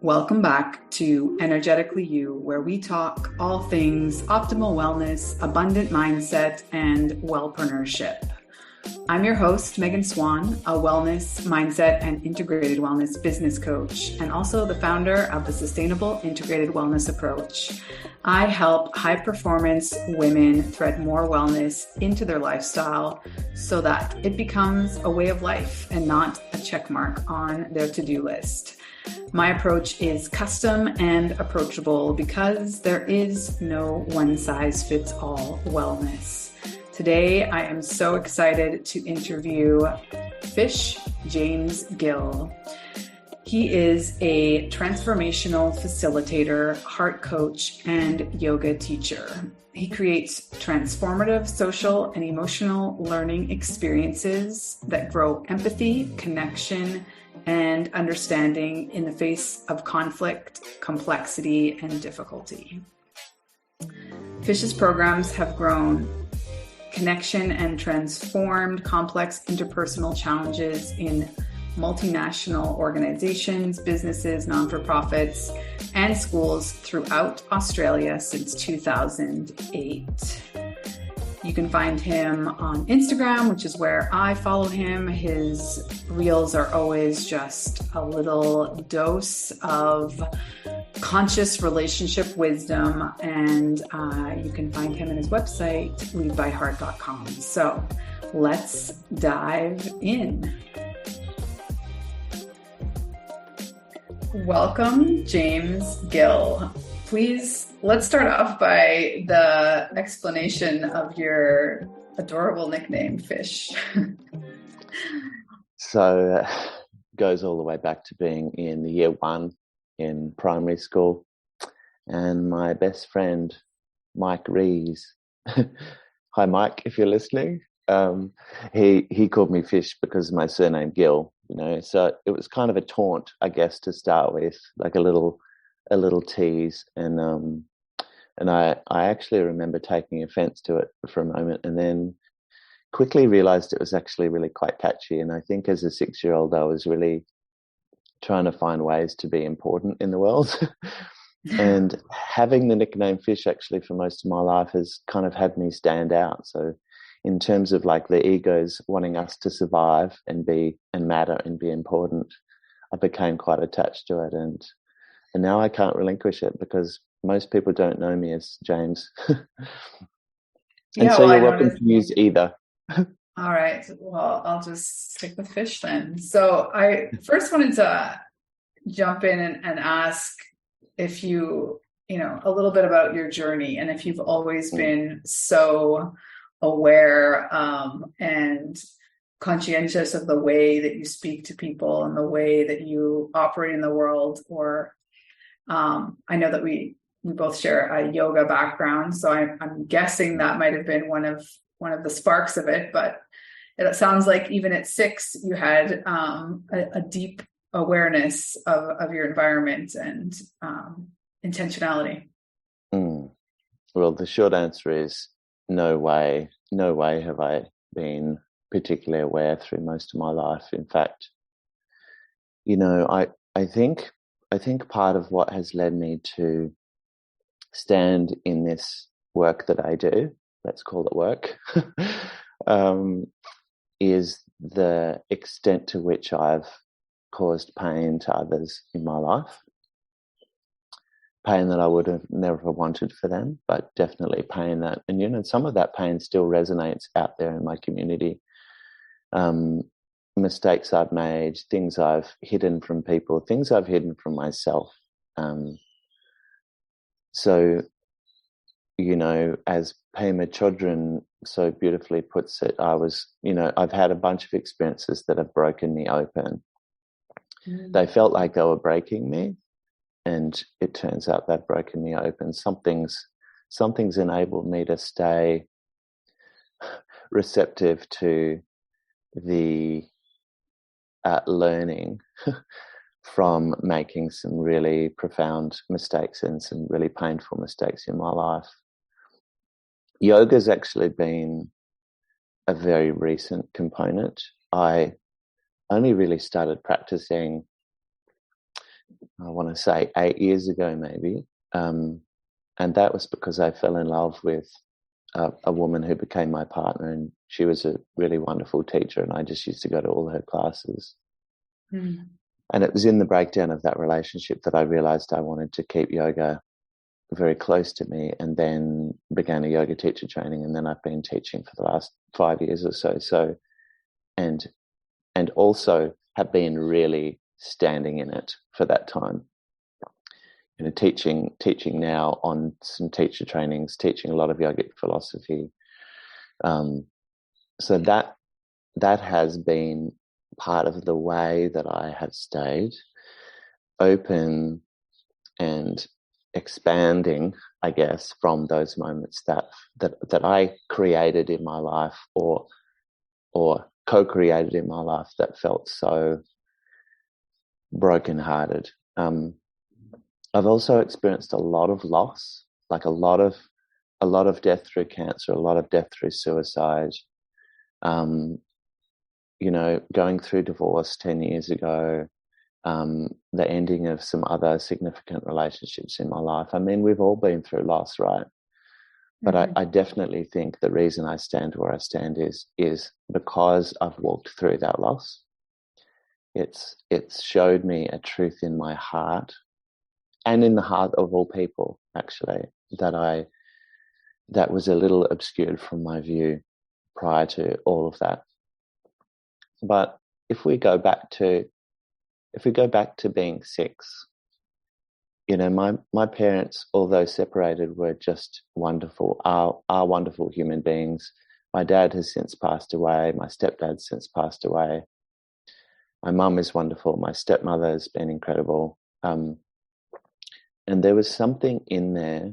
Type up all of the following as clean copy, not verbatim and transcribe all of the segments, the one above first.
Welcome back to Energetically You, where we talk all things optimal wellness, abundant mindset, and wellpreneurship. I'm your host, Megan Swan, a wellness, mindset, and integrated wellness business coach, and also the founder of the Sustainable Integrated Wellness Approach. I help high-performance women thread more wellness into their lifestyle so that it becomes a way of life and not a check mark on their to-do list. My approach is custom and approachable because there is no one-size-fits-all wellness. Today, I am so excited to interview Fish James Gill. He is a transformational facilitator, heart coach, and yoga teacher. He creates transformative social and emotional learning experiences that grow empathy, connection, and understanding in the face of conflict, complexity, and difficulty. Fish's programs have grown connection and transformed complex interpersonal challenges in multinational organizations, businesses, non-for-profits, and schools throughout Australia since 2008. You can find him on Instagram, which is where I follow him. His reels are always just a little dose of conscious relationship wisdom, and you can find him in his website, leadbyheart.com. So let's dive in. Welcome, James Gill. Please, let's start off by the explanation of your adorable nickname, Fish. So goes all the way back to being in year one in primary school. And my best friend, Mike Rees, hi, Mike, if you're listening, he called me Fish because of my surname Gill, so it was kind of a taunt, I guess, to start with, like a little tease, and I actually remember taking offense to it for a moment, and then quickly realized it was actually really quite catchy. And I think as a 6-year-old, I was really trying to find ways to be important in the world. And having the nickname Fish actually for most of my life has kind of had me stand out. So in terms of like the egos wanting us to survive and matter and be important, I became quite attached to it. And now I can't relinquish it because most people don't know me as James. You're welcome to use either. All right. Well, I'll just stick with Fish then. So I first wanted to jump in and ask if you a little bit about your journey, and if you've always been so aware and conscientious of the way that you speak to people and the way that you operate in the world, or I know that we both share a yoga background, so I'm guessing that might have been one of the sparks of it. But it sounds like even at 6, you had a deep awareness of your environment and intentionality. Well, the short answer is no way have I been particularly aware through most of my life. In fact, I think part of what has led me to stand in this work that I do, let's call it work, is the extent to which I've caused pain to others in my life. Pain that I would have never wanted for them, but definitely pain that, and some of that pain still resonates out there in my community. Mistakes I've made, things I've hidden from people, things I've hidden from myself. So, as Pema Chodron so beautifully puts it, I've had a bunch of experiences that have broken me open. They felt like they were breaking me, and it turns out they've broken me open. Something's enabled me to stay receptive to the learning from making some really profound mistakes and some really painful mistakes in my life. Yoga's actually been a very recent component. I only really started practicing, I want to say 8 years ago, maybe. And that was because I fell in love with a woman who became my partner, and she was a really wonderful teacher, and I just used to go to all her classes. Mm. And it was in the breakdown of that relationship that I realized I wanted to keep yoga very close to me, and then began a yoga teacher training, and then I've been teaching for the last 5 years or so. So, and also have been really standing in it for that time. You know, teaching now on some teacher trainings, teaching a lot of yogic philosophy. So that has been part of the way that I have stayed open and expanding, I guess, from those moments that I created in my life, or co-created in my life, that felt so brokenhearted. I've also experienced a lot of loss, like a lot of death through cancer, a lot of death through suicide. You know, going through divorce 10 years ago, the ending of some other significant relationships in my life. I mean, we've all been through loss, right? But Mm-hmm. I definitely think the reason I stand where I stand is because I've walked through that loss. It's showed me a truth in my heart, and in the heart of all people, actually, that was a little obscured from my view prior to all of that. But if we go back to being 6, you know, my parents, although separated, were just wonderful, are wonderful human beings. My dad has since passed away. My stepdad's since passed away. My mum is wonderful. My stepmother has been incredible. And there was something in there,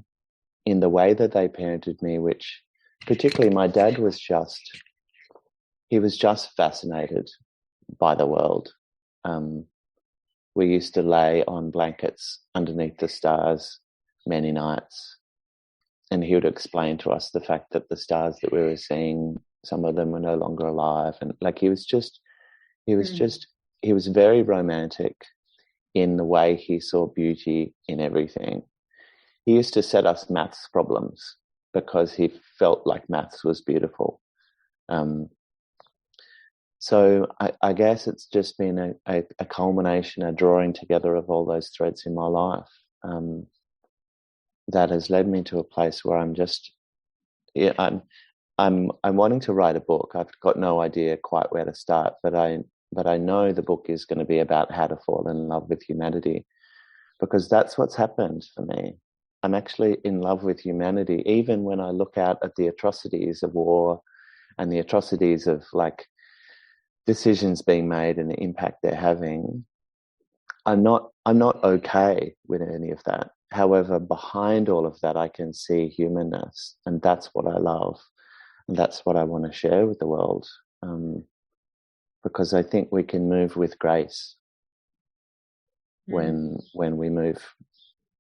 in the way that they parented me, which particularly my dad was just fascinated by the world. We used to lay on blankets underneath the stars many nights, and he would explain to us the fact that the stars that we were seeing, some of them were no longer alive. And like, he was very romantic in the way he saw beauty in everything. He used to set us maths problems because he felt like maths was beautiful. So I guess it's just been a culmination, a drawing together of all those threads in my life, that has led me to a place where I'm wanting to write a book. I've got no idea quite where to start, but I know the book is going to be about how to fall in love with humanity, because that's what's happened for me. I'm actually in love with humanity, even when I look out at the atrocities of war and the atrocities of, like, decisions being made and the impact they're having. I'm not okay with any of that. However, behind all of that, I can see humanness, and that's what I love, and that's what I want to share with the world, because I think we can move with grace when we move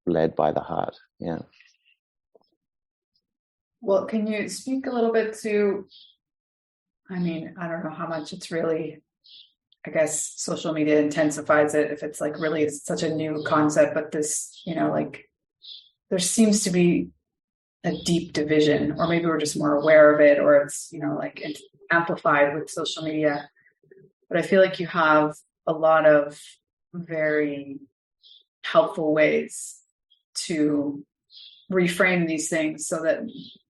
led by the heart. Yeah. Well, can you speak a little bit to, I mean, I don't know how much it's really, I guess social media intensifies it if it's like really such a new concept, but this, you know, like there seems to be a deep division, or maybe we're just more aware of it, or it's, you know, like it's amplified with social media. But I feel like you have a lot of very helpful ways to reframe these things so that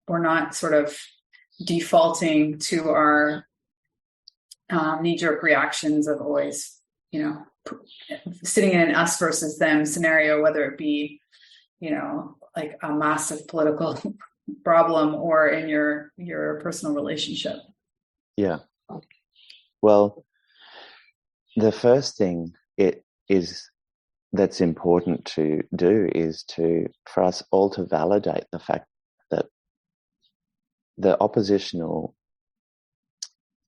we're not sort of defaulting to our knee-jerk reactions of always, you know, sitting in an us versus them scenario, whether it be, you know, like a massive political problem or in your personal relationship. Yeah. Well, the first thing that's important to do is for us all to validate the fact that the oppositional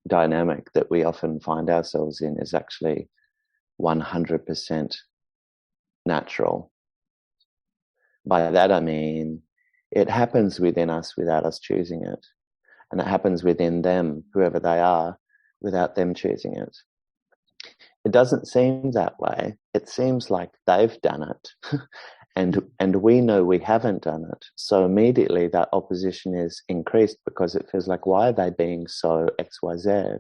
dynamic that we often find ourselves in is actually 100% natural. By that I mean, it happens within us without us choosing it, and it happens within them, whoever they are, without them choosing it. it doesn't seem that way. It seems like they've done it. And we know we haven't done it. So immediately that opposition is increased because it feels like, why are they being so XYZ?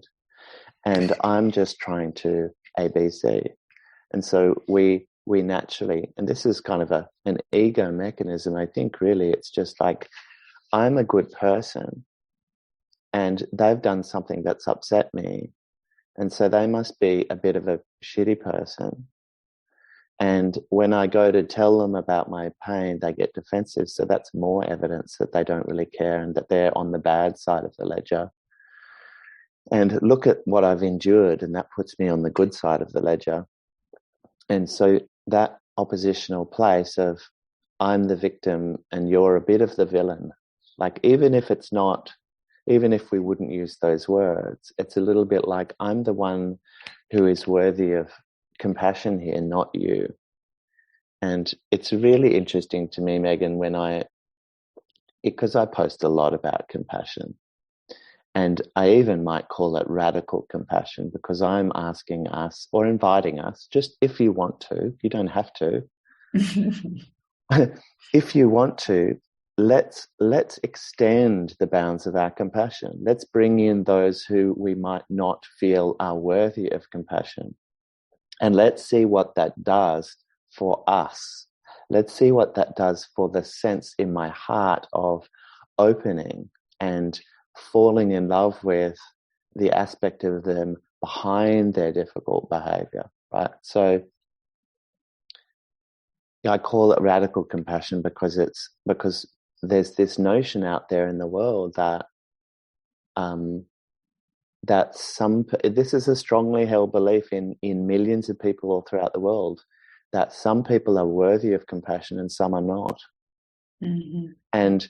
And I'm just trying to ABC. And so we naturally, and this is kind of an ego mechanism, I think really it's just like, I'm a good person and they've done something that's upset me. And so they must be a bit of a shitty person. And when I go to tell them about my pain, they get defensive. So that's more evidence that they don't really care and that they're on the bad side of the ledger. And look at what I've endured, and that puts me on the good side of the ledger. And so that oppositional place of I'm the victim and you're a bit of the villain, like even if we wouldn't use those words, it's a little bit like I'm the one who is worthy of compassion here, not you. And it's really interesting to me, Megan, because I post a lot about compassion. And I even might call it radical compassion, because I'm asking us or inviting us, just if you want to, you don't have to. If you want to, let's extend the bounds of our compassion. Let's bring in those who we might not feel are worthy of compassion. And let's see what that does for us. Let's see what that does for the sense in my heart of opening and falling in love with the aspect of them behind their difficult behavior, right? So I call it radical compassion because there's this notion out there in the world that this is a strongly held belief in millions of people all throughout the world, that some people are worthy of compassion and some are not. Mm-hmm. And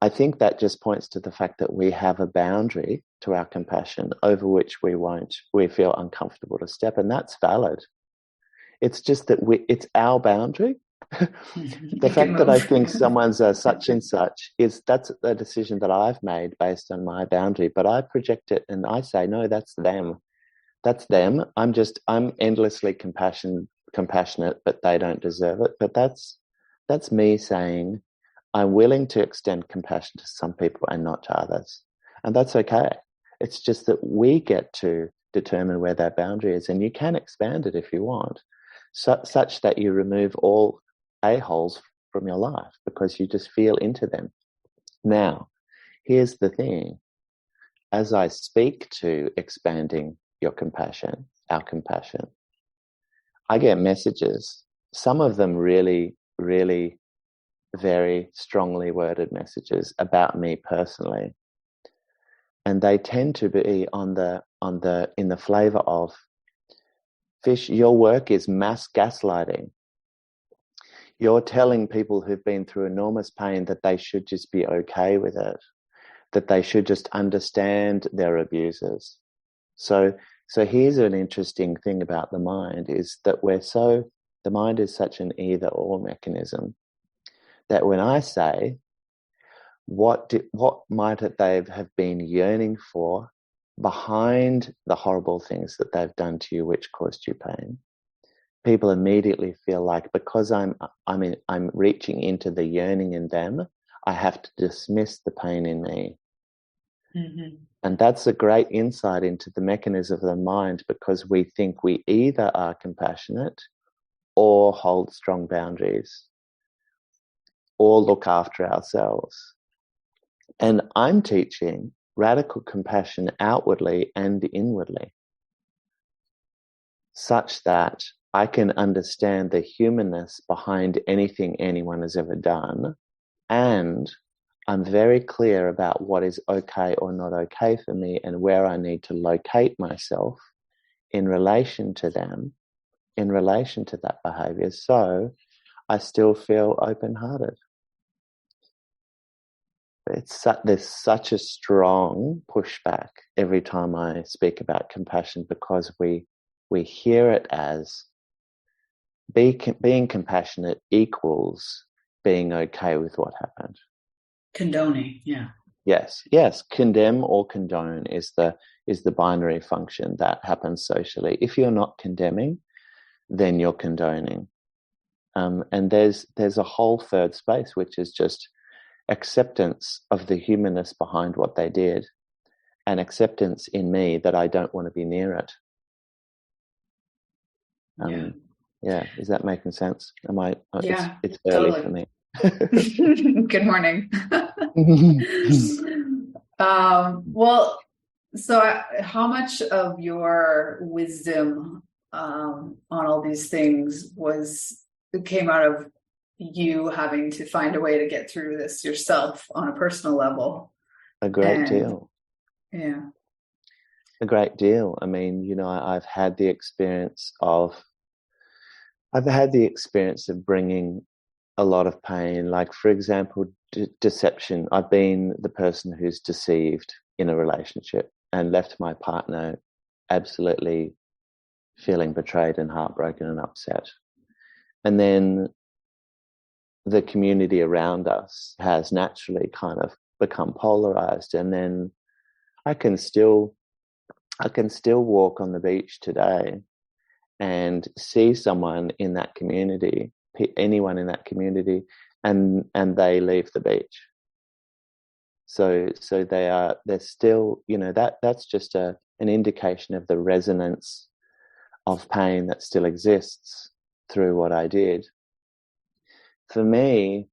I think that just points to the fact that we have a boundary to our compassion over which we feel uncomfortable to step, and that's valid. It's just that it's our boundary. The fact that I think someone's such and such that's a decision that I've made based on my boundary, but I project it and I say, no, that's them. That's them. I'm endlessly compassionate, but they don't deserve it. But that's me saying I'm willing to extend compassion to some people and not to others. And that's okay. It's just that we get to determine where that boundary is, and you can expand it if you want, such that you remove all a-holes from your life because you just feel into them. Now, here's the thing. As I speak to expanding your compassion, our compassion, I get messages, some of them really, really very strongly worded messages about me personally. And they tend to be in the flavor of, Fish, your work is mass gaslighting. You're telling people who've been through enormous pain that they should just be okay with it, that they should just understand their abusers. So here's an interesting thing about the mind is that the mind is such an either-or mechanism that when I say, what might they have been yearning for behind the horrible things that they've done to you which caused you pain, people immediately feel like because I'm reaching into the yearning in them, I have to dismiss the pain in me. Mm-hmm. And that's a great insight into the mechanism of the mind, because we think we either are compassionate or hold strong boundaries or look after ourselves. And I'm teaching radical compassion outwardly and inwardly, such that I can understand the humanness behind anything anyone has ever done, and I'm very clear about what is okay or not okay for me and where I need to locate myself in relation to them, in relation to that behavior, so I still feel open-hearted. There's such a strong pushback every time I speak about compassion, because we hear it as being compassionate equals being okay with what happened. Condoning, yeah. Yes. Condemn or condone is the is the binary function that happens socially. If you're not condemning, then you're condoning. And there's a whole third space, which is just acceptance of the humanness behind what they did, and acceptance in me that I don't want to be near it. Yeah, is that making sense? Am I? Yeah, it's early totally. for me. Good morning. Well, so how much of your wisdom on all these things came out of you having to find a way to get through this yourself on a personal level? A great deal. Yeah. A great deal. I mean, I've had the experience of bringing a lot of pain. Like, for example, deception. I've been the person who's deceived in a relationship and left my partner absolutely feeling betrayed and heartbroken and upset. And then the community around us has naturally kind of become polarized. And then I can still walk on the beach today and see someone in that community, anyone in that community, and they leave the beach. So they're still, that's just an indication of the resonance of pain that still exists through what I did. For me,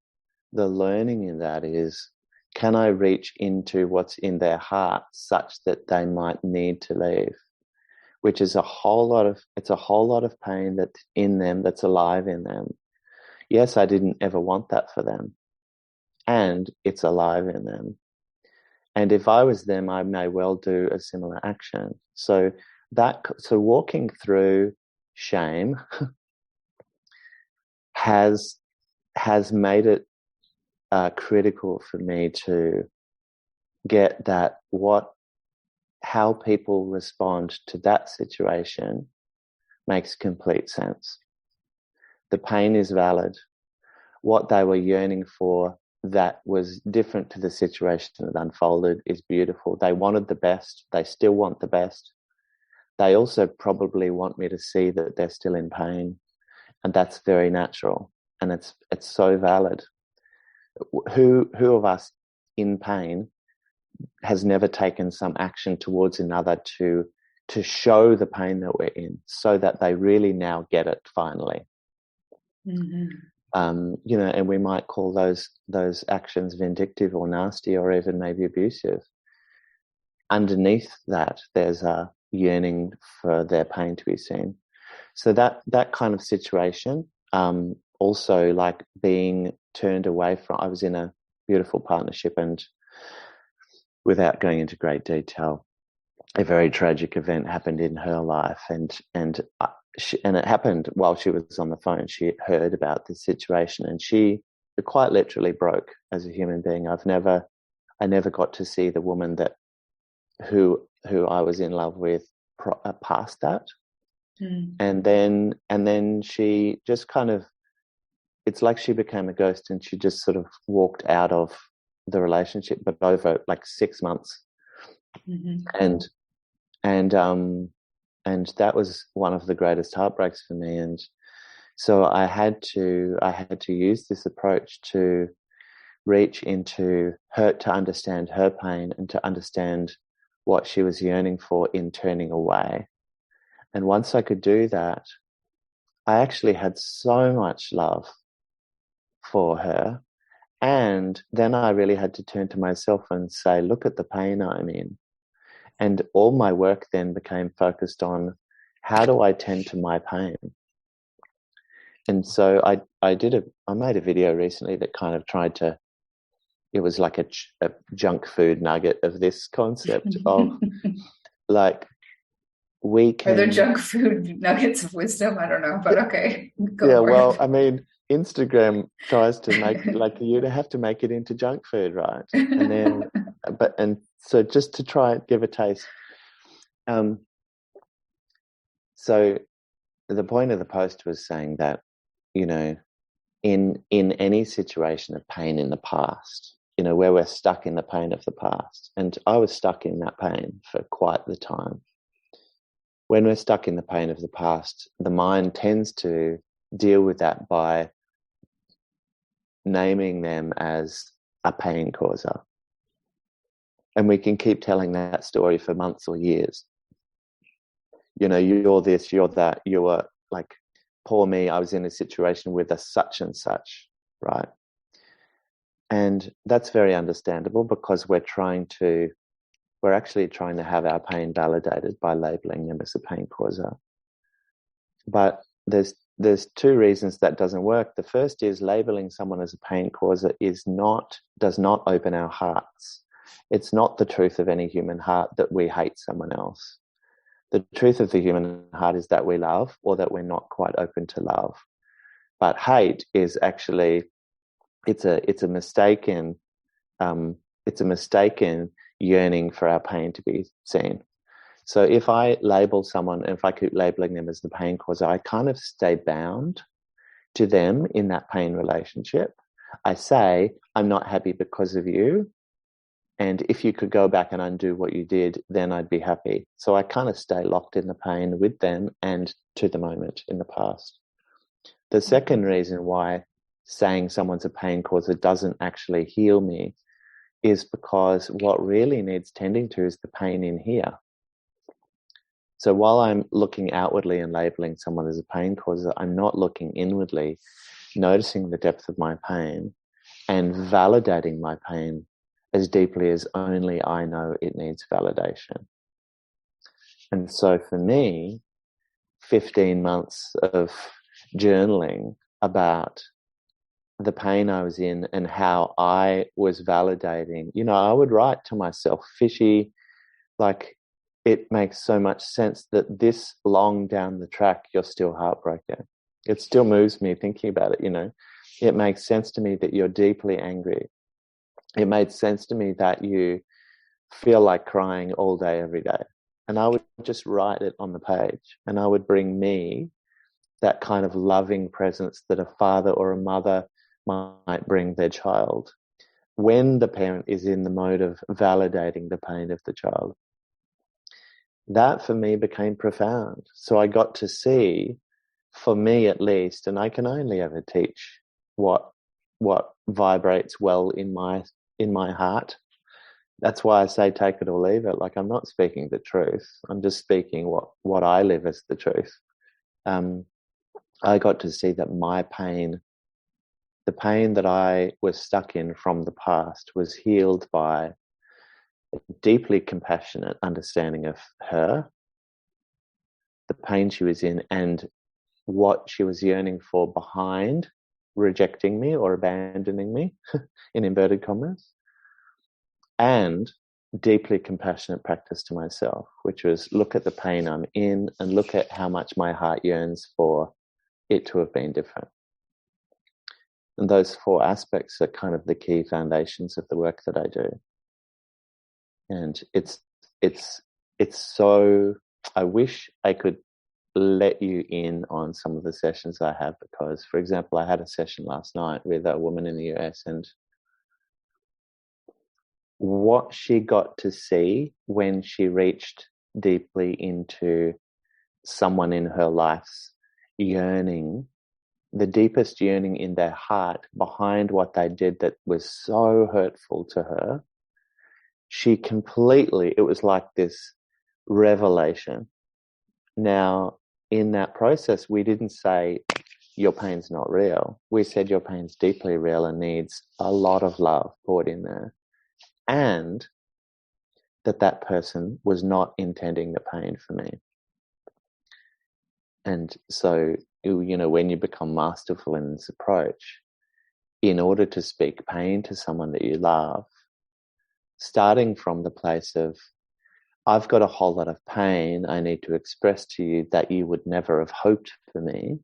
the learning in that is, can I reach into what's in their heart such that they might need to leave? Which is a whole lot of pain that's in them, that's alive in them. Yes, I didn't ever want that for them, and it's alive in them. And if I was them, I may well do a similar action. So walking through shame has made it critical for me to get that how people respond to that situation makes complete sense. The pain is valid. What they were yearning for that was different to the situation that unfolded is beautiful. They wanted the best. They still want the best. They also probably want me to see that they're still in pain, and that's very natural, and it's so valid. Who of us in pain has never taken some action towards another to show the pain that we're in, so that they really now get it finally? Mm-hmm. And we might call those actions vindictive or nasty or even maybe abusive. Underneath that, there's a yearning for their pain to be seen. So that kind of situation, also like being turned away from. I was in a beautiful partnership, and without going into great detail, a very tragic event happened in her life, and it happened while she was on the phone. She heard about this situation, and she quite literally broke as a human being. I never got to see the woman who I was in love with past that. And then she just kind of, it's like she became a ghost, and she just sort of walked out of the relationship, but over like 6 months. And that was one of the greatest heartbreaks for me. And so I had to use this approach to reach into her, to understand her pain and to understand what she was yearning for in turning away. And once I could do that, I actually had so much love for her. And then I really had to turn to myself and say, look at the pain I'm in. And all my work then became focused on, how do I tend to my pain? And so I made a video recently that kind of tried to, it was like a junk food nugget of this concept of like, we can... Are there junk food nuggets of wisdom? I don't know, but okay. Well, I mean, Instagram tries to make like you have to make it into junk food, right? And then, so just to try and give a taste. So the point of the post was saying that, in any situation of pain in the past, where we're stuck in the pain of the past. And I was stuck in that pain for quite the time. When we're stuck in the pain of the past, the mind tends to deal with that by naming them as a pain causer. And we can keep telling that story for months or years. You're this, you're that, you were like, poor me, I was in a situation with a such and such, right? And that's very understandable because we're actually trying to have our pain validated by labeling them as a pain causer. But there's two reasons that doesn't work. The first is labeling someone as a pain causer does not open our hearts. It's not the truth of any human heart that we hate someone else. The truth of the human heart is that we love, or that we're not quite open to love. But hate is actually it's a mistaken yearning for our pain to be seen. So if I label someone, if I keep labeling them as the pain causer, I kind of stay bound to them in that pain relationship. I say, I'm not happy because of you. And if you could go back and undo what you did, then I'd be happy. So I kind of stay locked in the pain with them and to the moment in the past. The second reason why saying someone's a pain causer doesn't actually heal me is because what really needs tending to is the pain in here. So while I'm looking outwardly and labeling someone as a pain causer, I'm not looking inwardly, noticing the depth of my pain and validating my pain as deeply as only I know it needs validation. And so for me, 15 months of journaling about the pain I was in and how I was validating, I would write to myself, Fishy, like, it makes so much sense that this long down the track, you're still heartbroken. It still moves me thinking about it, It makes sense to me that you're deeply angry. It made sense to me that you feel like crying all day, every day. And I would just write it on the page, and I would bring me that kind of loving presence that a father or a mother might bring their child when the parent is in the mode of validating the pain of the child. That for me became profound. So I got to see, for me at least, and I can only ever teach what vibrates well in my heart. That's why I say take it or leave it. Like, I'm not speaking the truth. I'm just speaking what I live as the truth. I got to see that my pain, the pain that I was stuck in from the past, was healed by a deeply compassionate understanding of her, the pain she was in, and what she was yearning for behind rejecting me or abandoning me, in inverted commas, and deeply compassionate practice to myself, which was look at the pain I'm in and look at how much my heart yearns for it to have been different. And those four aspects are kind of the key foundations of the work that I do. And it's so, I wish I could let you in on some of the sessions I have, because, for example, I had a session last night with a woman in the US, and what she got to see when she reached deeply into someone in her life's yearning, the deepest yearning in their heart behind what they did that was so hurtful to her, it was like this revelation. Now, in that process, we didn't say your pain's not real. We said your pain's deeply real and needs a lot of love poured in there. And that person was not intending the pain for me. And so, when you become masterful in this approach, in order to speak pain to someone that you love, starting from the place of, I've got a whole lot of pain I need to express to you that you would never have hoped for me,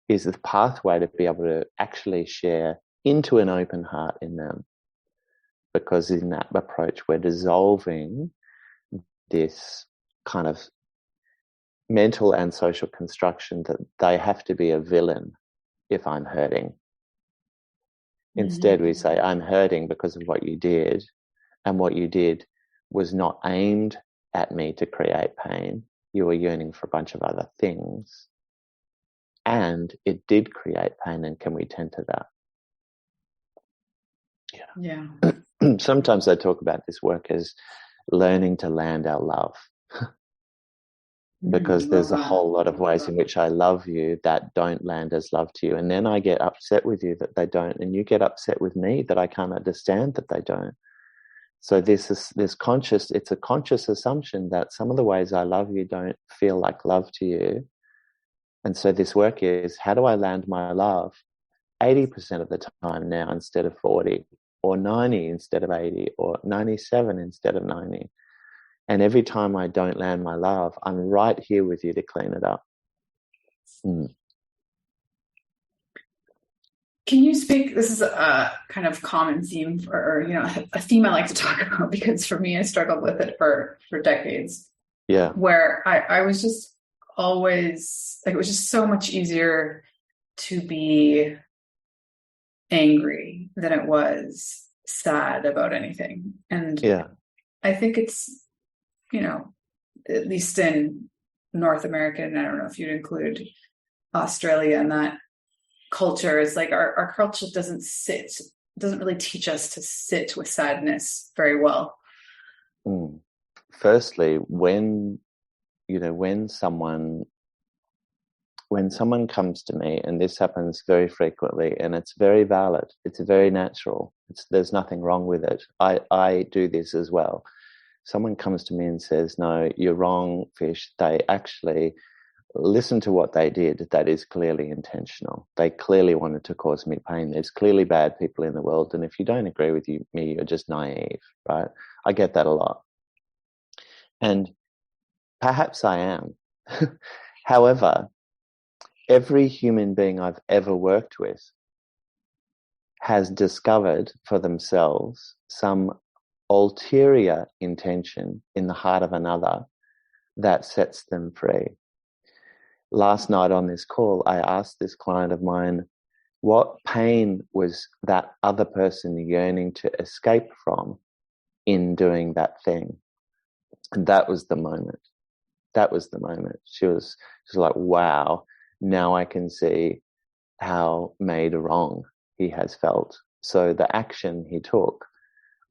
is the pathway to be able to actually share into an open heart in them. Because in that approach, we're dissolving this kind of mental and social construction that they have to be a villain if I'm hurting. Instead, we say, I'm hurting because of what you did. And what you did was not aimed at me to create pain. You were yearning for a bunch of other things. And it did create pain. And can we tend to that? Yeah. Sometimes I talk about this work as learning to land our love. Because there's a whole lot of ways in which I love you that don't land as love to you. And then I get upset with you that they don't. And you get upset with me that I can't understand that they don't. So it's a conscious assumption that some of the ways I love you don't feel like love to you. And so this work is, how do I land my love 80% of the time now instead of 40, or 90 instead of 80, or 97 instead of 90? And every time I don't land my love, I'm right here with you to clean it up. Can you speak, this is a kind of common theme or a theme I like to talk about, because for me, I struggled with it for decades. Yeah. Where I was just always, like, it was just so much easier to be angry than it was sad about anything. And yeah, I think it's, at least in North America, and I don't know if you'd include Australia in that culture, is like our culture doesn't really teach us to sit with sadness very well. Firstly, when someone comes to me, and this happens very frequently, and it's very valid, it's very natural, there's nothing wrong with it. I do this as well. Someone comes to me and says, no, you're wrong, Fish. They actually listen to what they did. That is clearly intentional. They clearly wanted to cause me pain. There's clearly bad people in the world. And if you don't agree with me, you're just naive, right? I get that a lot. And perhaps I am. However, every human being I've ever worked with has discovered for themselves some ulterior intention in the heart of another that sets them free. Last night on this call, I asked this client of mine, what pain was that other person yearning to escape from in doing that thing? And that was the moment. She was like, wow, now I can see how made wrong he has felt. So the action he took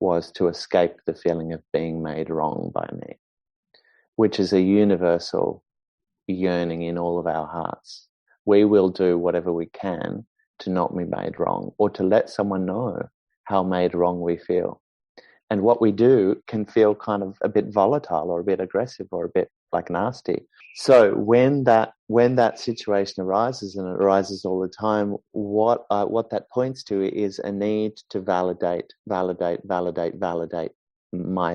was to escape the feeling of being made wrong by me, which is a universal yearning in all of our hearts. We will do whatever we can to not be made wrong, or to let someone know how made wrong we feel. And what we do can feel kind of a bit volatile, or a bit aggressive, or a bit like nasty. So when that situation arises, and it arises all the time, what that points to is a need to validate my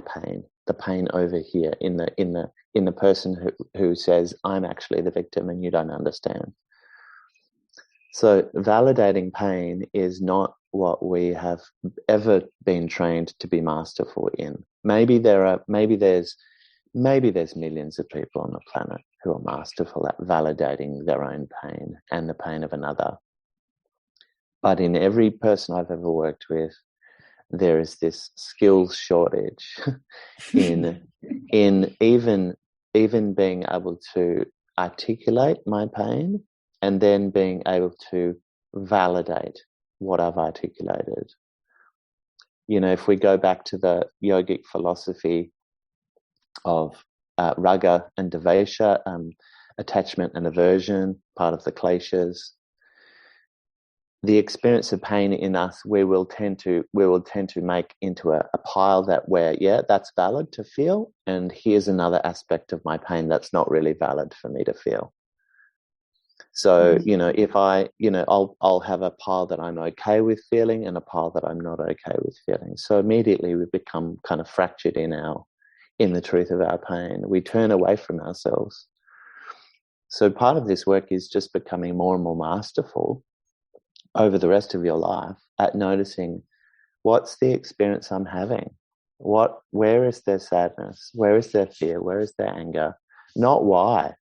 pain, the pain over here in the person who says, I'm actually the victim and you don't understand. So validating pain is not what we have ever been trained to be masterful in. Maybe there's millions of people on the planet who are masterful at validating their own pain and the pain of another. But in every person I've ever worked with, there is this skills shortage in even being able to articulate my pain, and then being able to validate what I've articulated. If we go back to the yogic philosophy of raga and devesha, attachment and aversion, part of the kleshas, the experience of pain in us, we will tend to make into a pile that's valid to feel, and here's another aspect of my pain that's not really valid for me to feel. So, if I'll have a pile that I'm okay with feeling and a pile that I'm not okay with feeling. So immediately we become kind of fractured in the truth of our pain. We turn away from ourselves. So part of this work is just becoming more and more masterful over the rest of your life at noticing, what's the experience I'm having? Where is their sadness? Where is their fear? Where is their anger? Not why.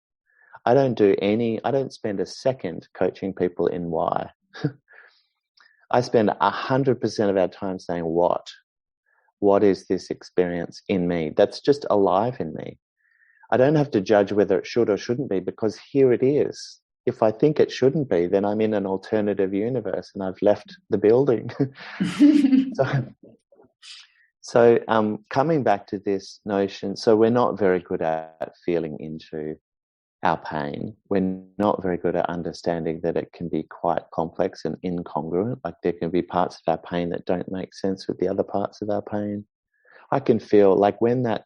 I don't spend a second coaching people in why. I spend 100% of our time saying, what is this experience in me that's just alive in me? I don't have to judge whether it should or shouldn't be, because here it is. If I think it shouldn't be, then I'm in an alternative universe and I've left the building. So coming back to this notion, so we're not very good at feeling into our pain. We're not very good at understanding that it can be quite complex and incongruent. Like there can be parts of our pain that don't make sense with the other parts of our pain. I can feel like when that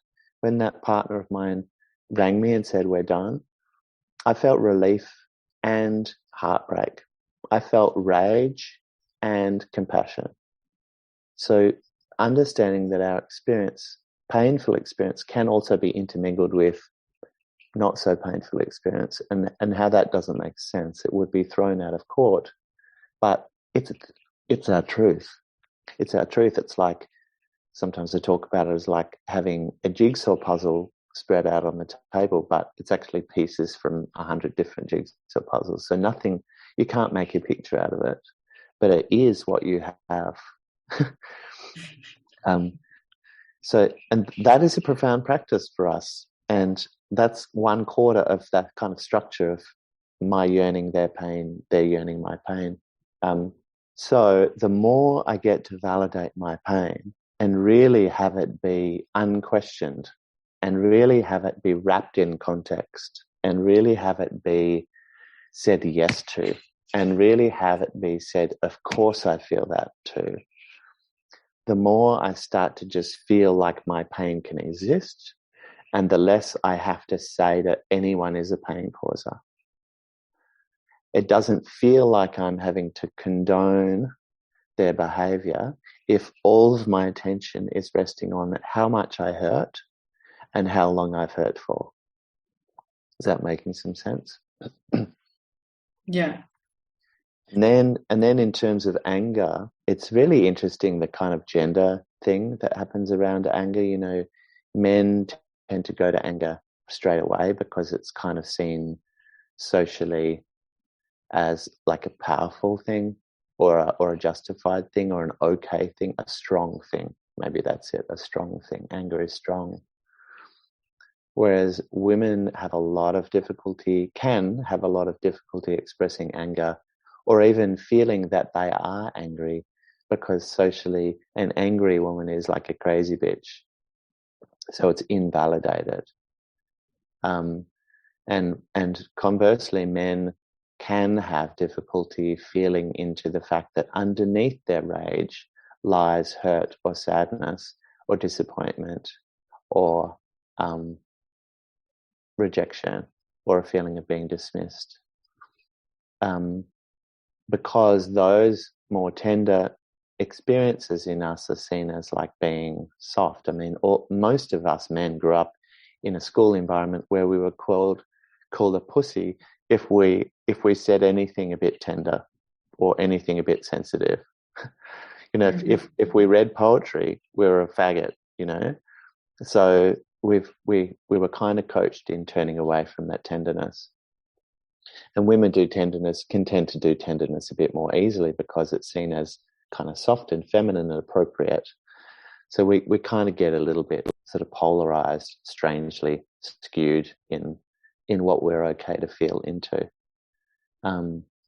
partner of mine rang me and said, we're done, I felt relief and heartbreak. I felt rage and compassion. So understanding that our experience, painful experience, can also be intermingled with not so painful experience, and how that doesn't make sense. It would be thrown out of court, but it's our truth. It's our truth. It's like, sometimes I talk about it as like having a jigsaw puzzle spread out on the table, but it's actually pieces from 100 different jigsaw puzzles. So nothing, you can't make a picture out of it, but it is what you have. So, and that is a profound practice for us. And that's 1/4 of that kind of structure of my yearning their pain, their yearning my pain. So the more I get to validate my pain and really have it be unquestioned, and really have it be wrapped in context, and really have it be said yes to, and really have it be said, of course I feel that too, the more I start to just feel like my pain can exist, and the less I have to say that anyone is a pain causer. It doesn't feel like I'm having to condone their behavior if all of my attention is resting on how much I hurt and how long I've hurt for. Is that making some sense? Yeah. And then in terms of anger, it's really interesting, the kind of gender thing that happens around anger. You know, men tend to go to anger straight away because it's kind of seen socially as like a powerful thing, or a justified thing, or an okay thing, a strong thing. Maybe that's it, a strong thing. Anger is strong. Whereas women have a lot of difficulty, can have a lot of difficulty expressing anger, or even feeling that they are angry, because socially an angry woman is like a crazy bitch. So it's invalidated. And conversely, men can have difficulty feeling into the fact that underneath their rage lies hurt or sadness or disappointment or rejection or a feeling of being dismissed. Because those more tender experiences in us are seen as like being soft. I mean, most of us men grew up in a school environment where we were called a pussy if we said anything a bit tender or anything a bit sensitive. You know, if we read poetry, we were a faggot, you know. So we were kind of coached in turning away from that tenderness. And women can tend to do tenderness a bit more easily because it's seen as kind of soft and feminine and appropriate. So we kind of get a little bit sort of polarized, strangely skewed in what we're okay to feel into.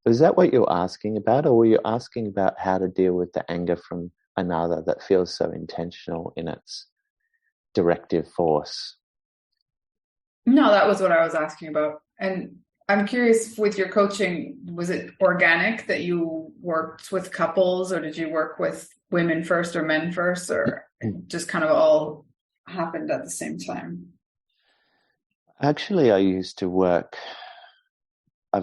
Is that what you're asking about, or were you asking about how to deal with the anger from another that feels so intentional in its directive force? No, that was what I was asking about. And I'm curious, with your coaching, was it organic that you worked with couples, or did you work with women first or men first, or just kind of all happened at the same time? Actually, I've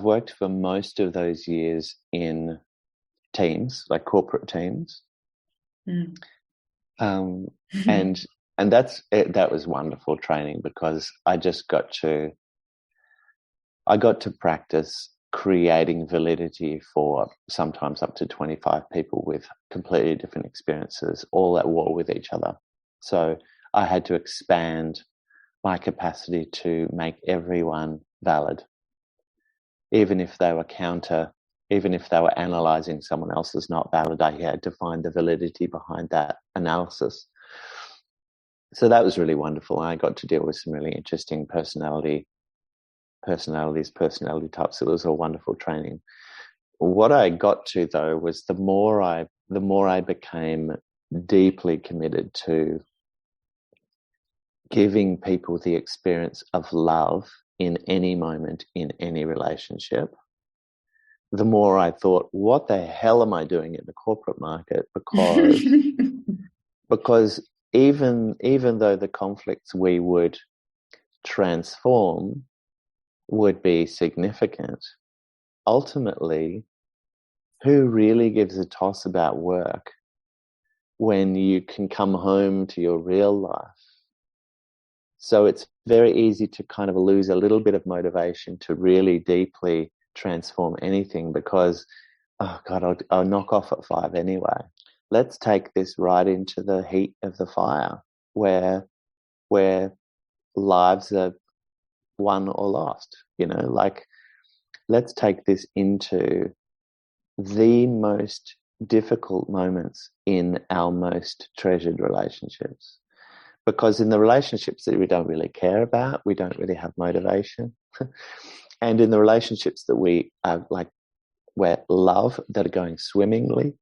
worked for most of those years in teams, like corporate teams. And that was wonderful training, because I got to practice creating validity for sometimes up to 25 people with completely different experiences, all at war with each other. So I had to expand my capacity to make everyone valid, even if they were counter Even if they were analysing someone else's not valid, I had to find the validity behind that analysis. So that was really wonderful. I got to deal with some really interesting personality types. It was a wonderful training. What I got to, though, was the more I became deeply committed to giving people the experience of love in any moment, in any relationship, the more I thought, what the hell am I doing in the corporate market? Because even though the conflicts we would transform would be significant, ultimately, who really gives a toss about work when you can come home to your real life? So it's very easy to kind of lose a little bit of motivation to really deeply transform anything because, oh God, I'll knock off at 5 anyway. Let's take this right into the heat of the fire where lives are won or lost, like let's take this into the most difficult moments in our most treasured relationships. Because in the relationships that we don't really care about, we don't really have motivation. And in the relationships that we are where love, that are going swimmingly,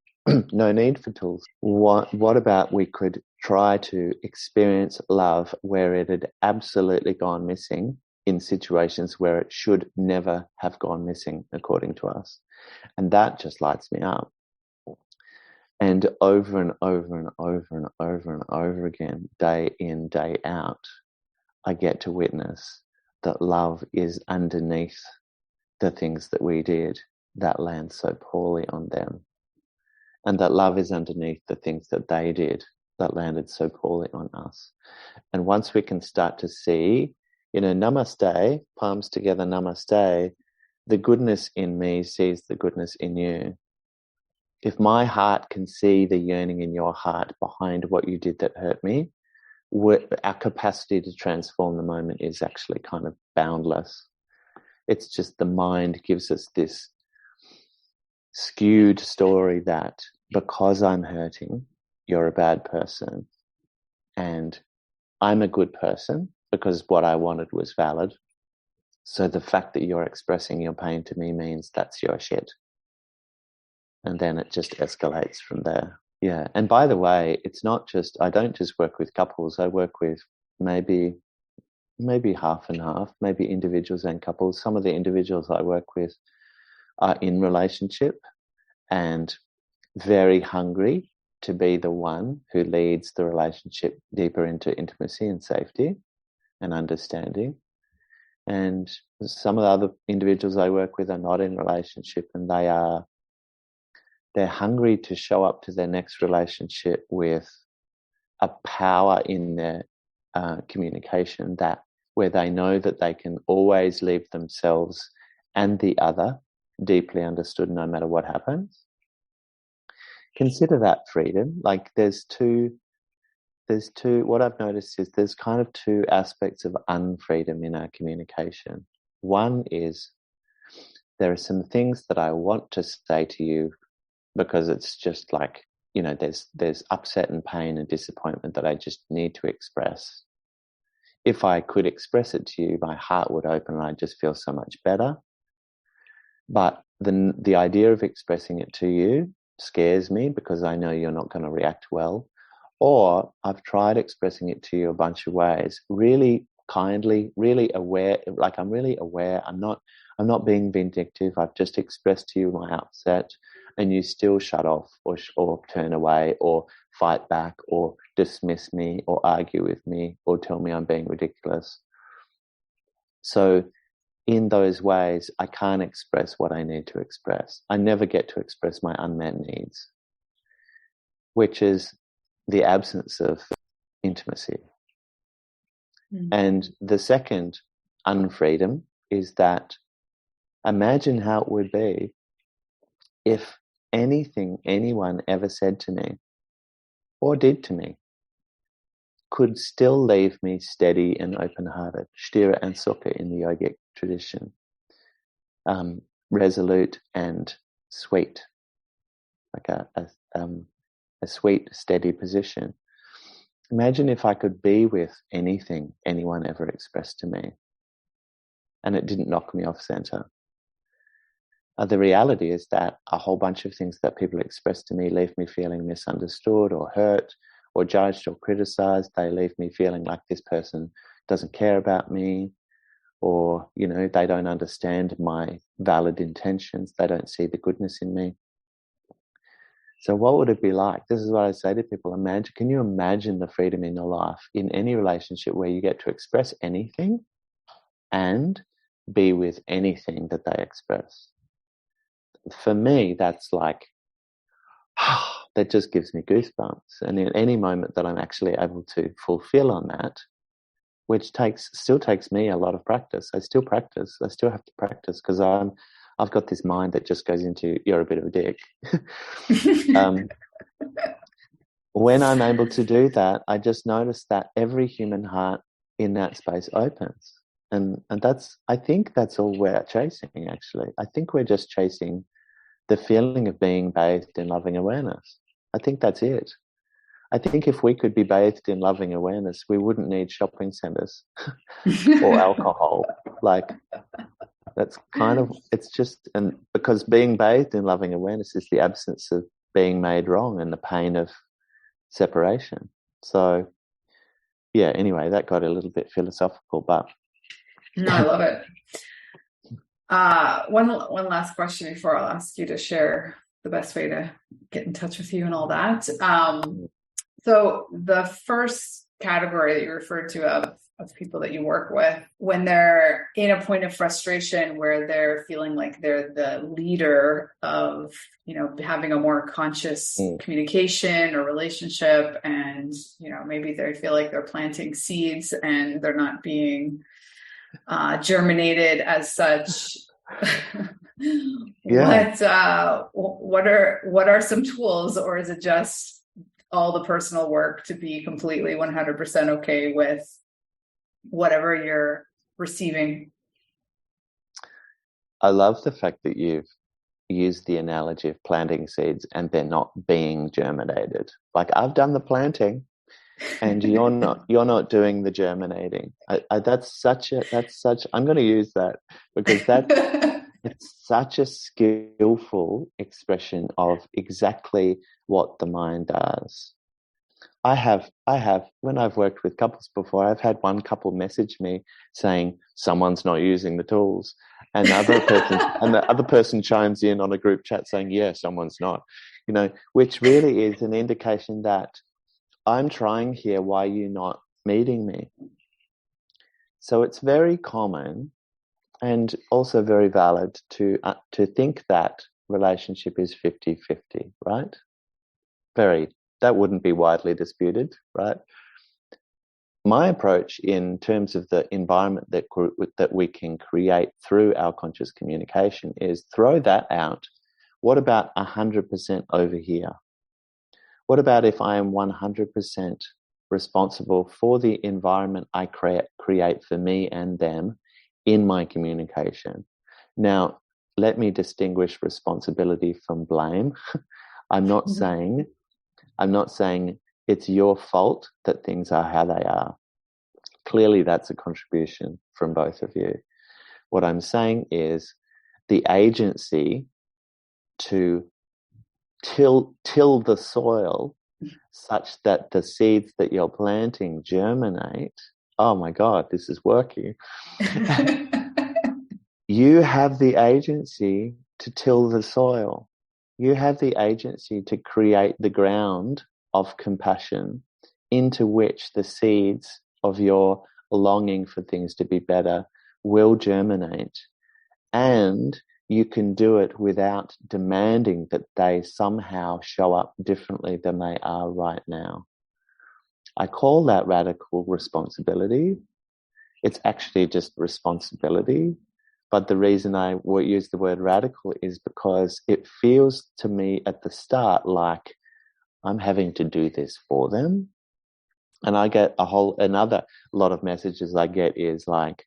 no need for tools. What about we could try to experience love where it had absolutely gone missing in situations where it should never have gone missing, according to us? And that just lights me up. And over and over and over and over and over again, day in, day out, I get to witness that love is underneath the things that we did that land so poorly on them. And that love is underneath the things that they did that landed so poorly on us. And once we can start to see, namaste, palms together, namaste, the goodness in me sees the goodness in you. If my heart can see the yearning in your heart behind what you did that hurt me, our capacity to transform the moment is actually kind of boundless. It's just the mind gives us this skewed story that because I'm hurting, you're a bad person, and I'm a good person because what I wanted was valid. So the fact that you're expressing your pain to me means that's your shit. And then it just escalates from there. Yeah. And by the way, it's not just, I don't just work with couples. I work with maybe half and half, maybe individuals and couples. Some of the individuals I work with are in relationship and very hungry to be the one who leads the relationship deeper into intimacy and safety and understanding. And some of the other individuals I work with are not in relationship, and they're hungry to show up to their next relationship with a power in their communication where they know that they can always leave themselves and the other deeply understood no matter what happens. Consider that freedom. Like there's two, what I've noticed is there's kind of two aspects of unfreedom in our communication. One is there are some things that I want to say to you because it's just like, there's upset and pain and disappointment that I just need to express. If I could express it to you, my heart would open and I'd just feel so much better. But the idea of expressing it to you scares me because I know you're not going to react well. Or I've tried expressing it to you a bunch of ways, really kindly, really aware, like I'm really aware, I'm not being vindictive. I've just expressed to you my upset, and you still shut off or turn away or fight back or dismiss me or argue with me or tell me I'm being ridiculous. So in those ways, I can't express what I need to express. I never get to express my unmet needs, which is the absence of intimacy. Mm. And the second unfreedom is that imagine how it would be if anything anyone ever said to me or did to me could still leave me steady and open-hearted, sthira and sukha in the yogic tradition, resolute and sweet, like a sweet, steady position. Imagine if I could be with anything anyone ever expressed to me and it didn't knock me off center. The reality is that a whole bunch of things that people express to me leave me feeling misunderstood or hurt or judged or criticized. They leave me feeling like this person doesn't care about me, or, you know, they don't understand my valid intentions. They don't see the goodness in me. So what would it be like? This is what I say to people. Can you imagine the freedom in your life in any relationship where you get to express anything and be with anything that they express? For me, that's like, that just gives me goosebumps. And in any moment that I'm actually able to fulfill on that, which still takes me a lot of practice. I still practice. I still have to practice because I've got this mind that just goes into, you're a bit of a dick. When I'm able to do that, I just notice that every human heart in that space opens. And I think that's all we're chasing, actually. I think we're just chasing the feeling of being bathed in loving awareness. I think that's it. I think if we could be bathed in loving awareness, we wouldn't need shopping centers or alcohol. Like, that's kind of, it's just, and because being bathed in loving awareness is the absence of being made wrong and the pain of separation. So, yeah, anyway, that got a little bit philosophical, but. No, I love it. One last question before I'll ask you to share the best way to get in touch with you and all that. So the first category that you referred to of people that you work with, when they're in a point of frustration where they're feeling like they're the leader of, you know, having a more conscious communication or relationship, and, you know, maybe they feel like they're planting seeds and they're not being germinated as such. Yeah. What are some tools, or is it just all the personal work to be completely 100% okay with whatever you're receiving? I love the fact that you've used the analogy of planting seeds and they're not being germinated. Like, I've done the planting and you're not doing the germinating. I'm going to use that because it's such a skillful expression of exactly what the mind does. I have, when I've worked with couples before, I've had one couple message me saying someone's not using the tools, and the other person chimes in on a group chat saying, yeah, someone's not, you know, which really is an indication that I'm trying here, why are you not meeting me? So it's very common and also very valid to think that relationship is 50-50, right? That wouldn't be widely disputed, right? My approach in terms of the environment that we can create through our conscious communication is throw that out. What about 100% over here? What about if I am 100% responsible for the environment I create for me and them in my communication? Now, let me distinguish responsibility from blame. I'm not saying it's your fault that things are how they are. Clearly, that's a contribution from both of you. What I'm saying is the agency to till the soil such that the seeds that you're planting germinate. Oh my God, this is working. You have the agency to till the soil. You have the agency to create the ground of compassion into which the seeds of your longing for things to be better will germinate. And you can do it without demanding that they somehow show up differently than they are right now. I call that radical responsibility. It's actually just responsibility. But the reason I use the word radical is because it feels to me at the start like I'm having to do this for them. And I get another lot of messages I get is like,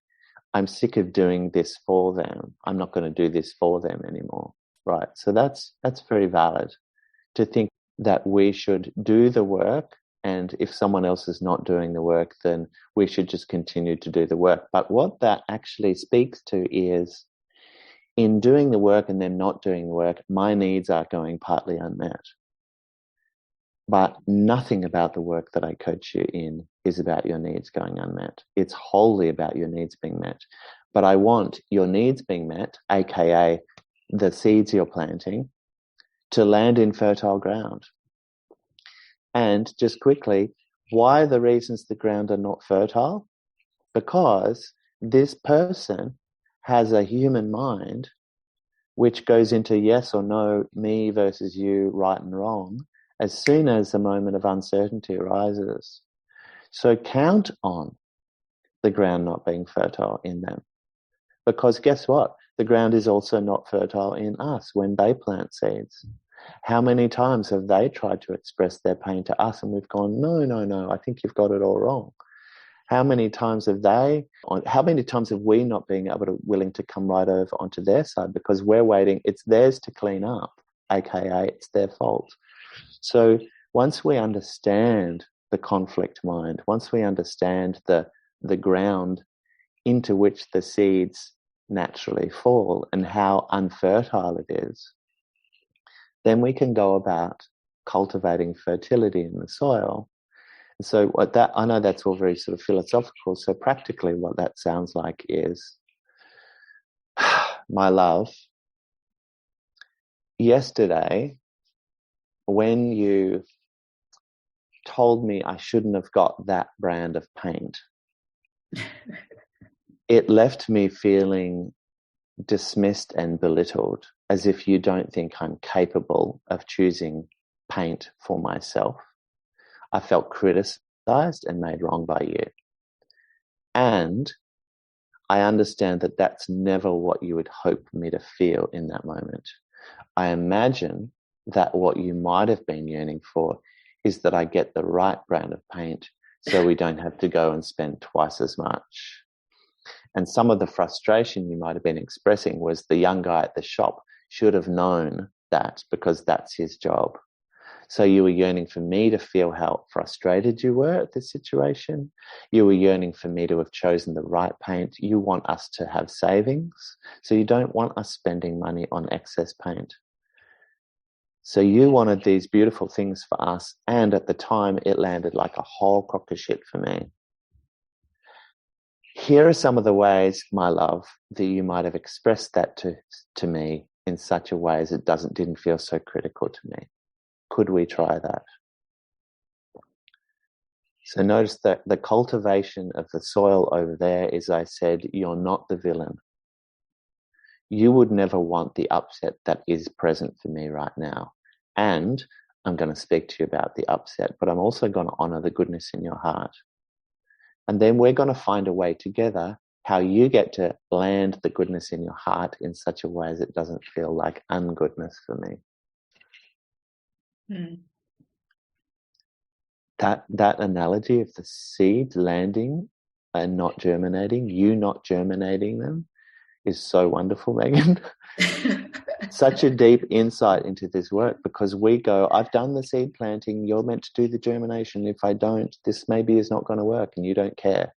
I'm sick of doing this for them. I'm not going to do this for them anymore, right? So that's very valid to think that we should do the work, and if someone else is not doing the work, then we should just continue to do the work. But what that actually speaks to is, in doing the work and then not doing the work, my needs are going partly unmet. But nothing about the work that I coach you in is about your needs going unmet. It's wholly about your needs being met. But I want your needs being met, aka the seeds you're planting, to land in fertile ground. And just quickly, why are the reasons the ground are not fertile? Because this person has a human mind which goes into yes or no, me versus you, right and wrong, as soon as a moment of uncertainty arises. So count on the ground not being fertile in them. Because guess what? The ground is also not fertile in us when they plant seeds. How many times have they tried to express their pain to us and we've gone, no, I think you've got it all wrong? How many times have we not been willing to come right over onto their side because we're waiting, it's theirs to clean up, aka it's their fault. So once we understand the conflict mind, once we understand the ground into which the seeds naturally fall and how unfertile it is, then we can go about cultivating fertility in the soil. And so I know that's all very sort of philosophical. So practically what that sounds like is, my love, yesterday, when you told me I shouldn't have got that brand of paint, it left me feeling dismissed and belittled, as if you don't think I'm capable of choosing paint for myself. I felt criticized and made wrong by you. And I understand that that's never what you would hope me to feel in that moment. I imagine that what you might have been yearning for is that I get the right brand of paint so we don't have to go and spend twice as much. And some of the frustration you might have been expressing was the young guy at the shop should have known that, because that's his job. So you were yearning for me to feel how frustrated you were at this situation. You were yearning for me to have chosen the right paint. You want us to have savings. So you don't want us spending money on excess paint. So you wanted these beautiful things for us. And at the time, it landed like a whole crock of shit for me. Here are some of the ways, my love, that you might have expressed that to me in such a way as it didn't feel so critical to me. Could we try that? So notice that the cultivation of the soil over there is, I said, you're not the villain. You would never want the upset that is present for me right now. And I'm going to speak to you about the upset, but I'm also going to honor the goodness in your heart. And then we're going to find a way together how you get to land the goodness in your heart in such a way as it doesn't feel like ungoodness for me. That analogy of the seeds landing and not germinating, you not germinating them, is so wonderful, Megan. Such a deep insight into this work, because we go, I've done the seed planting, you're meant to do the germination. If I don't, this maybe is not going to work, and you don't care.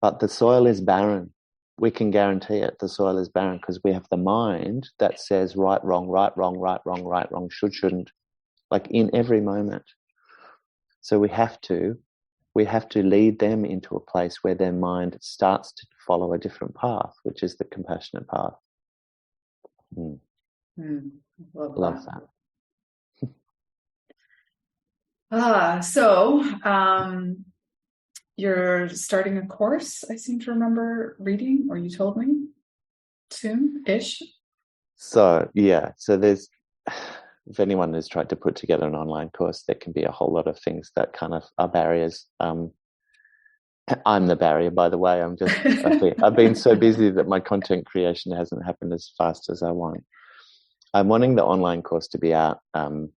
But the soil is barren. We can guarantee it. The soil is barren because we have the mind that says right, wrong, right, wrong, right, wrong, right, wrong, should, shouldn't, like in every moment. So we have to lead them into a place where their mind starts to follow a different path, which is the compassionate path. Love that. So you're starting a course, I seem to remember reading, or you told me, soon-ish. So there's, if anyone has tried to put together an online course, there can be a whole lot of things that kind of are barriers. I'm the barrier, by the way. I've been so busy that my content creation hasn't happened as fast as I want. I'm wanting the online course to be out I'm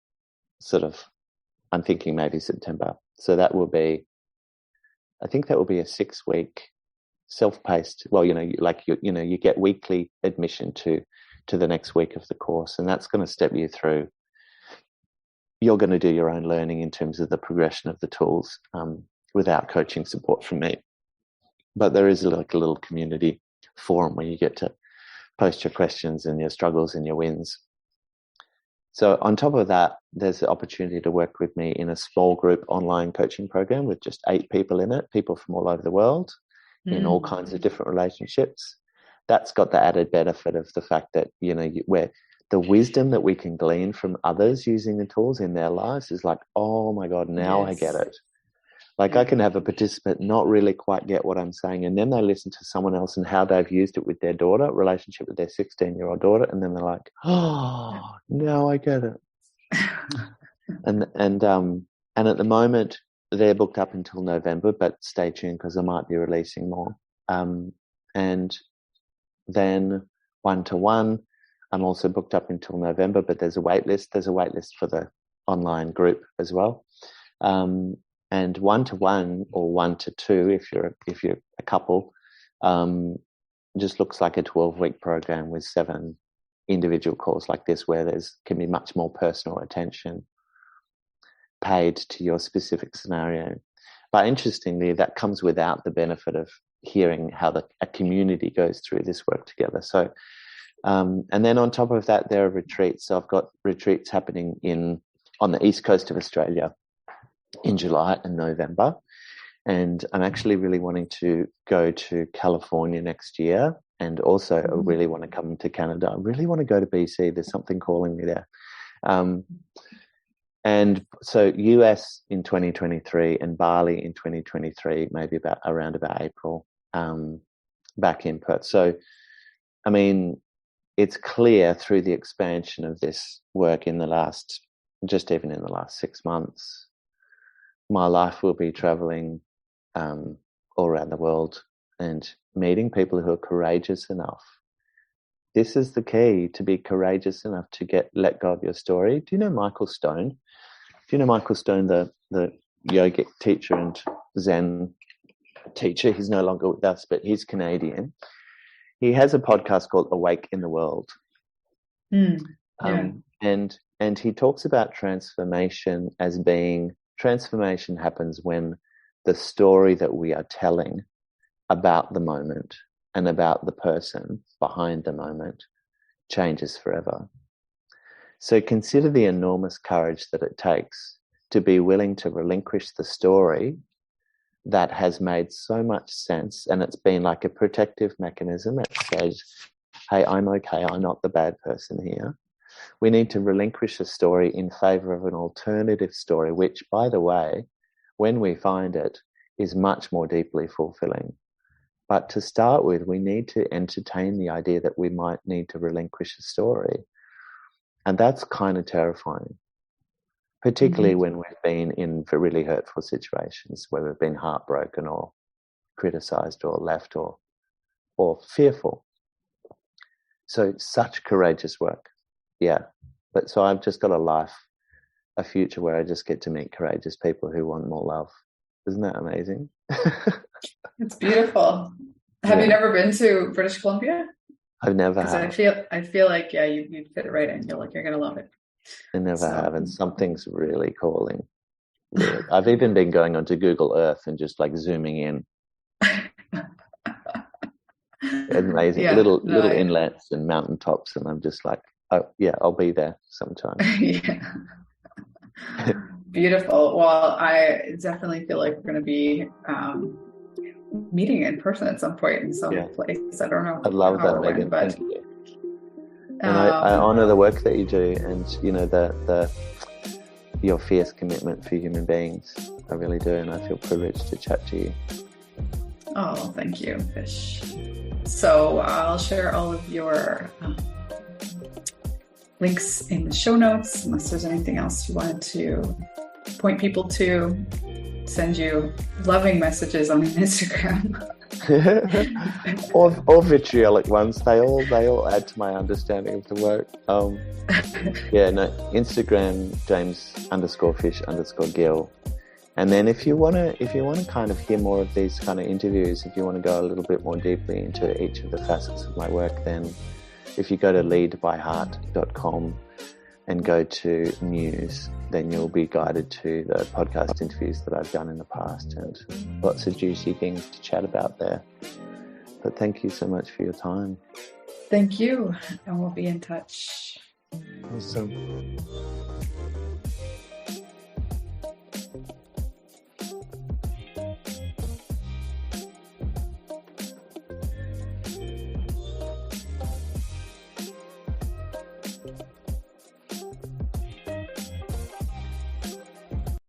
thinking maybe September. So that will be, I think that will be a 6-week self-paced, well, you get weekly admission to to the next week of the course, and that's going to step you through. You're going to do your own learning in terms of the progression of the tools without coaching support from me. But there is like a little community forum where you get to post your questions and your struggles and your wins. So on top of that, there's the opportunity to work with me in a small group online coaching program with just 8 people in it, people from all over the world in all kinds of different relationships. That's got the added benefit of the fact that, where the wisdom that we can glean from others using the tools in their lives is like, oh my God, now I get it. Like I can have a participant not really quite get what I'm saying, and then they listen to someone else and how they've used it with their daughter, relationship with their 16-year-old daughter, and then they're like, oh, now I get it. and at the moment they're booked up until November, but stay tuned because I might be releasing more. And then 1-to-1, I'm also booked up until November, but there's a wait list. There's a wait list for the online group as well. And 1-to-1 or 1-to-2, if you're a couple, just looks like a 12-week program with 7 individual calls like this, where can be much more personal attention paid to your specific scenario. But interestingly, that comes without the benefit of hearing how a community goes through this work together. So, and then on top of that, there are retreats. So I've got retreats happening on the east coast of Australia in July and November, and I'm actually really wanting to go to California next year, and also I really want to come to Canada. I really want to go to BC. There's something calling me there. And so US in 2023 and Bali in 2023, maybe around about April, back in Perth. So, I mean, it's clear through the expansion of this work even in the last 6 months, my life will be traveling all around the world and meeting people who are courageous enough. This is the key, to be courageous enough to let go of your story. Do you know Michael Stone? Do you know Michael Stone, the yogic teacher and Zen teacher? He's no longer with us, but he's Canadian. He has a podcast called Awake in the World. And he talks about transformation as being, transformation happens when the story that we are telling about the moment and about the person behind the moment changes forever. So consider the enormous courage that it takes to be willing to relinquish the story that has made so much sense, and it's been like a protective mechanism. It says, hey, I'm okay, I'm not the bad person here. We need to relinquish a story in favor of an alternative story, which, by the way, when we find it, is much more deeply fulfilling. But to start with, we need to entertain the idea that we might need to relinquish a story. And that's kind of terrifying, particularly when we've been in really hurtful situations where we've been heartbroken or criticized or left or fearful. So such courageous work. Yeah. But so I've just got a future where I just get to meet courageous people who want more love. Isn't that amazing? It's beautiful. Have you never been to British Columbia? I've never have. I feel like, you'd fit it right in. You're going to love it. I never have, and something's really calling. Really. I've even been going onto Google Earth and just like zooming in. Amazing. Little inlets and mountaintops, and I'm just like, oh yeah, I'll be there sometime. Yeah. Beautiful. Well, I definitely feel like we're going to be meeting in person at some point in some place. I don't know. I love that, Megan. Thank you. And I honor the work that you do, and your fierce commitment for human beings. I really do, and I feel privileged to chat to you. Oh, thank you, Fish. So I'll share all of your links in the show notes, unless there's anything else you wanted to point people to, send you loving messages on Instagram. or vitriolic ones. They all add to my understanding of the work. Instagram James_Fish_Gill. And then if you want to kind of hear more of these kind of interviews, if you want to go a little bit more deeply into each of the facets of my work, then if you go to leadbyheart.com and go to news, then you'll be guided to the podcast interviews that I've done in the past, and lots of juicy things to chat about there. But thank you so much for your time. Thank you, and we'll be in touch. Awesome.